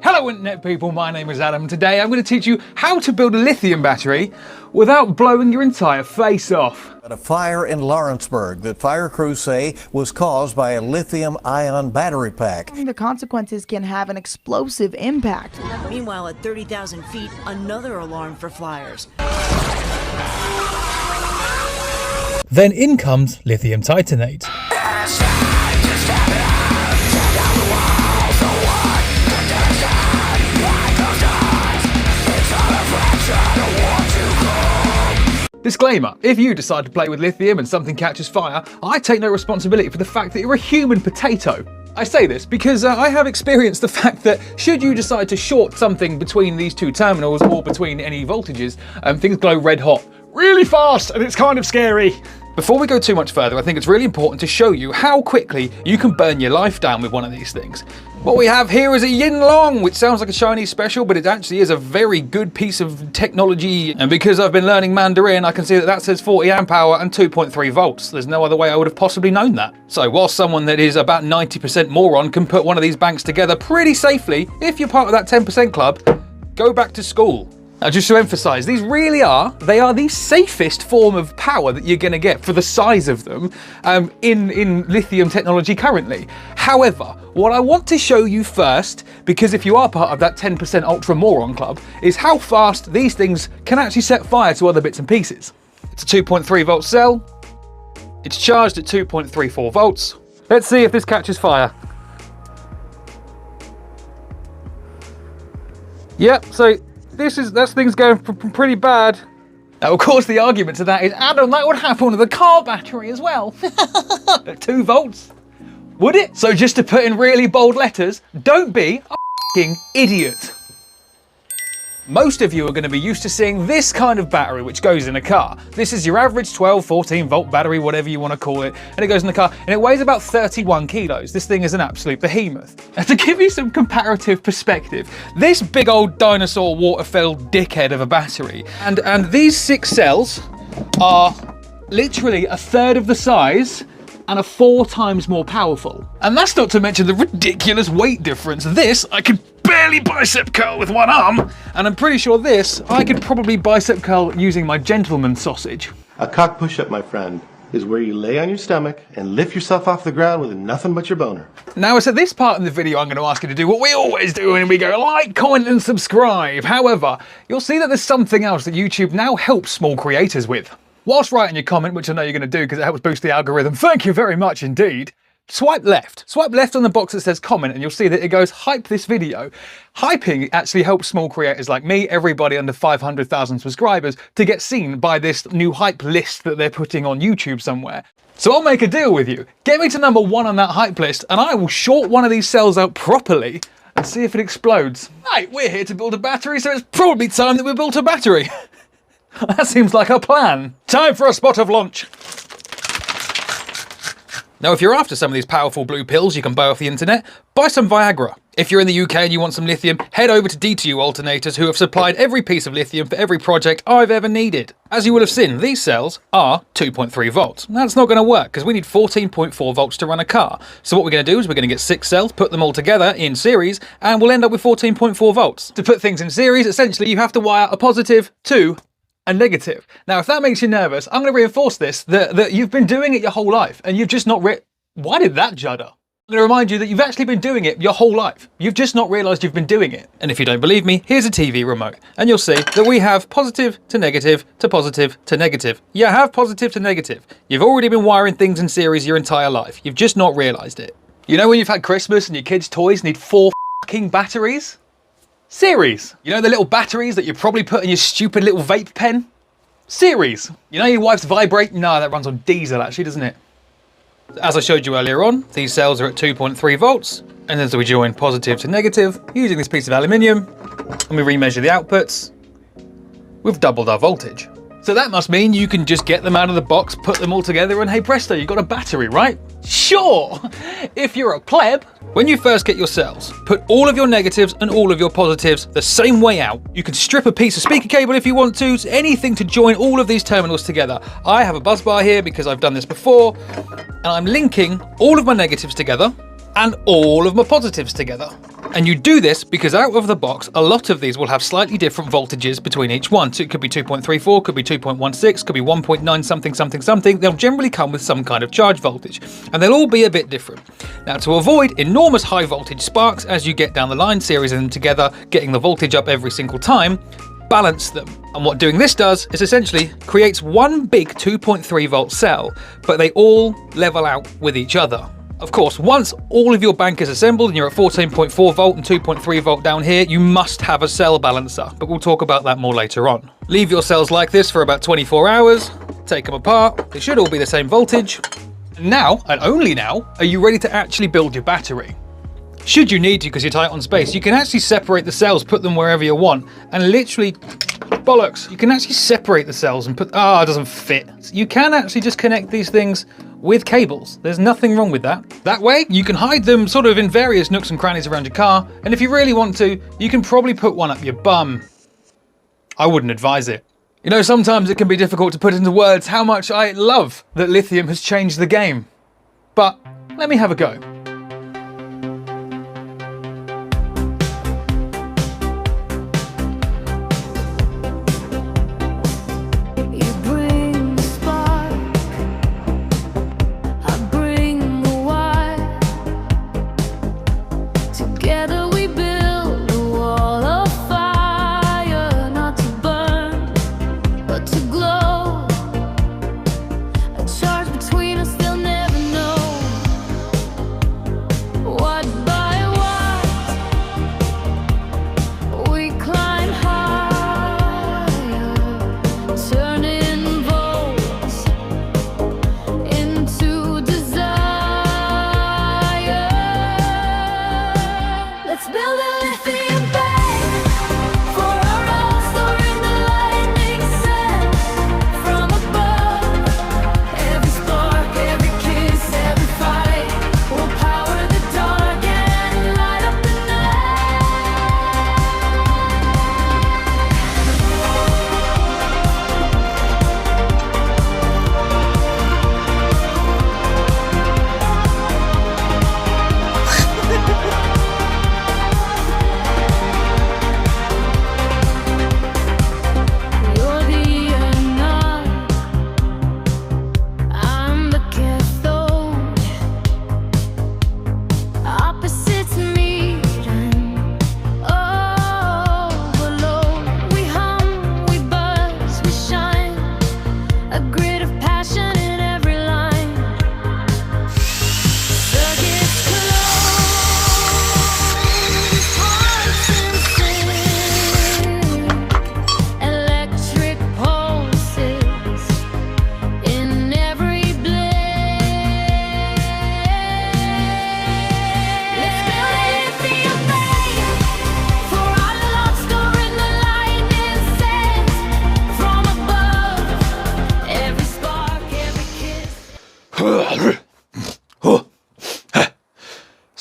Hello internet people, my name is Adam. Today I'm going to teach you how to build a lithium battery without blowing your entire face off. A fire in Lawrenceburg that fire crews say was caused by a lithium-ion battery pack. The consequences can have an explosive impact. Meanwhile, at 30,000 feet, another alarm for flyers. Then in comes lithium titanate. Disclaimer, if you decide to play with lithium and something catches fire, I take no responsibility for the fact that you're a human potato. I say this because I have experienced the fact that should you decide to short something between these two terminals or between any voltages, things glow red hot, really fast, and it's kind of scary. Before we go too much further, I think it's really important to show you how quickly you can burn your life down with one of these things. What we have here is a Yin Long, which sounds like a Chinese special, but it actually is a very good piece of technology. And because I've been learning Mandarin, I can see that that says 40 amp hour and 2.3 volts. There's no other way I would have possibly known that. So whilst someone that is about 90% moron can put one of these banks together pretty safely, if you're part of that 10% club, go back to school. Now, just to emphasize, these really are, they are the safest form of power that you're going to get for the size of them in lithium technology currently. However, what I want to show you first, because if you are part of that 10% ultra moron club, is how fast these things can actually set fire to other bits and pieces. It's a 2.3 volt cell. It's charged at 2.34 volts. Let's see if this catches fire. Yep, so that's things going pretty bad. Now, of course, the argument to that is, Adam, that would happen with a car battery as well. At 2 volts. Would it? So just to put in really bold letters, don't be a f***ing idiot. Most of you are going to be used to seeing this kind of battery which goes in a car. This is your average 12, 14 volt battery, whatever you want to call it, and it goes in the car, and it weighs about 31 kilos. This thing is an absolute behemoth. And to give you some comparative perspective, this big old dinosaur water-filled dickhead of a battery, and these 6 cells are literally a third of the size and are 4 times more powerful. And that's not to mention the ridiculous weight difference. This, I could barely bicep curl with one arm, and I'm pretty sure this, I could probably bicep curl using my gentleman's sausage. A cock push-up, my friend, is where you lay on your stomach and lift yourself off the ground with nothing but your boner. Now, it's at this part in the video I'm going to ask you to do what we always do when we go like, comment and subscribe. However, you'll see that there's something else that YouTube now helps small creators with. Whilst writing your comment, which I know you're going to do because it helps boost the algorithm, thank you very much indeed. Swipe left. Swipe left on the box that says comment and you'll see that it goes hype this video. Hyping actually helps small creators like me, everybody under 500,000 subscribers, to get seen by this new hype list that they're putting on YouTube somewhere. So I'll make a deal with you. Get me to number 1 on that hype list and I will short one of these cells out properly and see if it explodes. Right, we're here to build a battery, so it's probably time that we built a battery. That seems like a plan. Time for a spot of launch. Now, if you're after some of these powerful blue pills you can buy off the internet, buy some Viagra. If you're in the UK and you want some lithium, head over to D2U Alternators, who have supplied every piece of lithium for every project I've ever needed. As you will have seen, these cells are 2.3 volts. That's not going to work because we need 14.4 volts to run a car. So what we're going to do is we're going to get 6 cells, put them all together in series, and we'll end up with 14.4 volts. To put things in series, essentially you have to wire a positive to a negative. Now, if that makes you nervous, I'm going to reinforce this, that you've been doing it your whole life and you've just not Why did that judder? I'm going to remind you that you've actually been doing it your whole life. You've just not realised you've been doing it. And if you don't believe me, here's a TV remote and you'll see that we have positive to negative to positive to negative. You have positive to negative. You've already been wiring things in series your entire life. You've just not realised it. You know when you've had Christmas and your kids' toys need 4 fucking batteries? Series. You know the little batteries that you probably put in your stupid little vape pen? Series. You know your wife's vibrate? No, that runs on diesel actually, doesn't it? As I showed you earlier on, these cells are at 2.3 volts, and as we join positive to negative using this piece of aluminium, and we remeasure the outputs, we've doubled our voltage. So that must mean you can just get them out of the box, put them all together, and hey presto, you've got a battery, right? Sure! If you're a pleb. When you first get your cells, put all of your negatives and all of your positives the same way out. You can strip a piece of speaker cable if you want to, anything to join all of these terminals together. I have a bus bar here because I've done this before, and I'm linking all of my negatives together and all of my positives together. And you do this because out of the box, a lot of these will have slightly different voltages between each one. So it could be 2.34, could be 2.16, could be 1.9 something, something, something. They'll generally come with some kind of charge voltage, and they'll all be a bit different. Now, to avoid enormous high voltage sparks as you get down the line, series them together, getting the voltage up every single time, balance them. And what doing this does is essentially creates one big 2.3 volt cell, but they all level out with each other. Of course, once all of your bank is assembled and you're at 14.4 volt and 2.3 volt down here, you must have a cell balancer, but we'll talk about that more later on. Leave your cells like this for about 24 hours, take them apart, they should all be the same voltage. Now, and only now, are you ready to actually build your battery. Should you need to because you're tight on space, you can actually separate the cells, put them wherever you want, and literally, bollocks, you can actually separate the cells and put, it doesn't fit. You can actually just connect these things with cables. There's nothing wrong with that. That way, you can hide them sort of in various nooks and crannies around your car, and if you really want to, you can probably put one up your bum. I wouldn't advise it. You know, sometimes it can be difficult to put into words how much I love that lithium has changed the game. But let me have a go.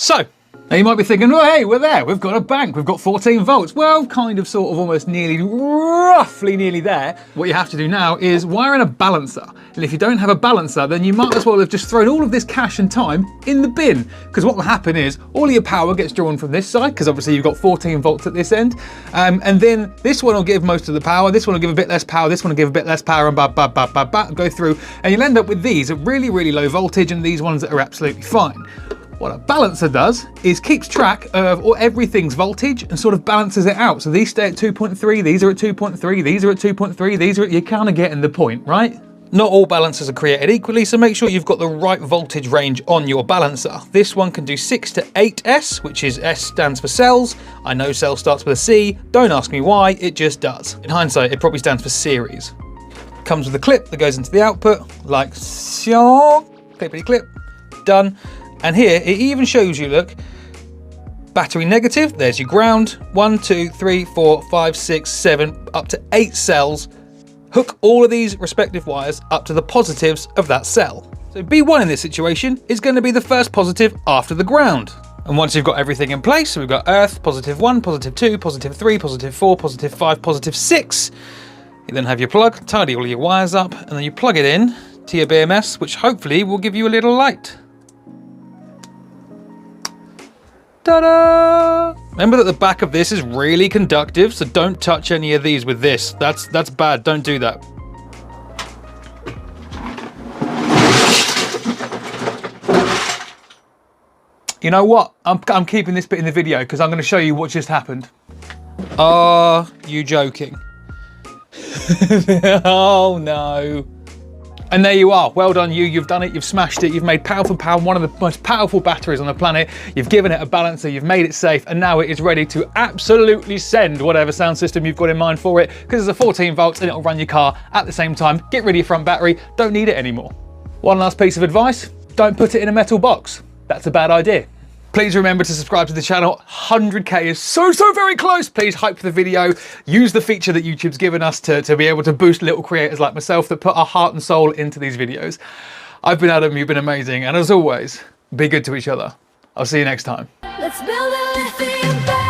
So, now you might be thinking, oh hey, we're there, we've got a bank, we've got 14 volts. Well, kind of, sort of, almost, nearly, roughly nearly there. What you have to do now is wire in a balancer. And if you don't have a balancer, then you might as well have just thrown all of this cash and time in the bin. Because what will happen is all of your power gets drawn from this side, because obviously you've got 14 volts at this end. And then this one will give most of the power, this one will give a bit less power, this one will give a bit less power, and go through. And you'll end up with these at really, really low voltage and these ones that are absolutely fine. What a balancer does is keeps track of everything's voltage and sort of balances it out. So these stay at 2.3, these are at 2.3, these are at 2.3, these are at, you're kind of getting the point, right? Not all balancers are created equally, so make sure you've got the right voltage range on your balancer. This one can do 6 to 8S, which is S stands for cells. I know cell starts with a C, don't ask me why, it just does. In hindsight, it probably stands for series. Comes with a clip that goes into the output, like so, clippity clip, done. And here, it even shows you, look, battery negative, there's your ground, 1, 2, 3, 4, 5, 6, 7, up to 8 cells. Hook all of these respective wires up to the positives of that cell. So B1 in this situation is going to be the first positive after the ground. And once you've got everything in place, so we've got earth, positive 1, positive 2, positive 3, positive 4, positive 5, positive 6. You then have your plug, tidy all your wires up, and then you plug it in to your BMS, which hopefully will give you a little light. Ta-da! Remember that the back of this is really conductive, so don't touch any of these with this. That's bad, don't do that. You know what? I'm keeping this bit in the video because I'm going to show you what just happened. Are you joking? Oh no. And there you are. Well done you. You've done it. You've smashed it. You've made powerful power one of the most powerful batteries on the planet. You've given it a balancer. You've made it safe. And now it is ready to absolutely send whatever sound system you've got in mind for it, because it's a 14 volts and it'll run your car at the same time. Get rid of your front battery. Don't need it anymore. One last piece of advice. Don't put it in a metal box. That's a bad idea. Please remember to subscribe to the channel. 100k is so very close. Please hype the video. Use the feature that YouTube's given us to be able to boost little creators like myself that put our heart and soul into these videos. I've been Adam, you've been amazing. And as always, be good to each other. I'll see you next time. Let's build a lithium battery.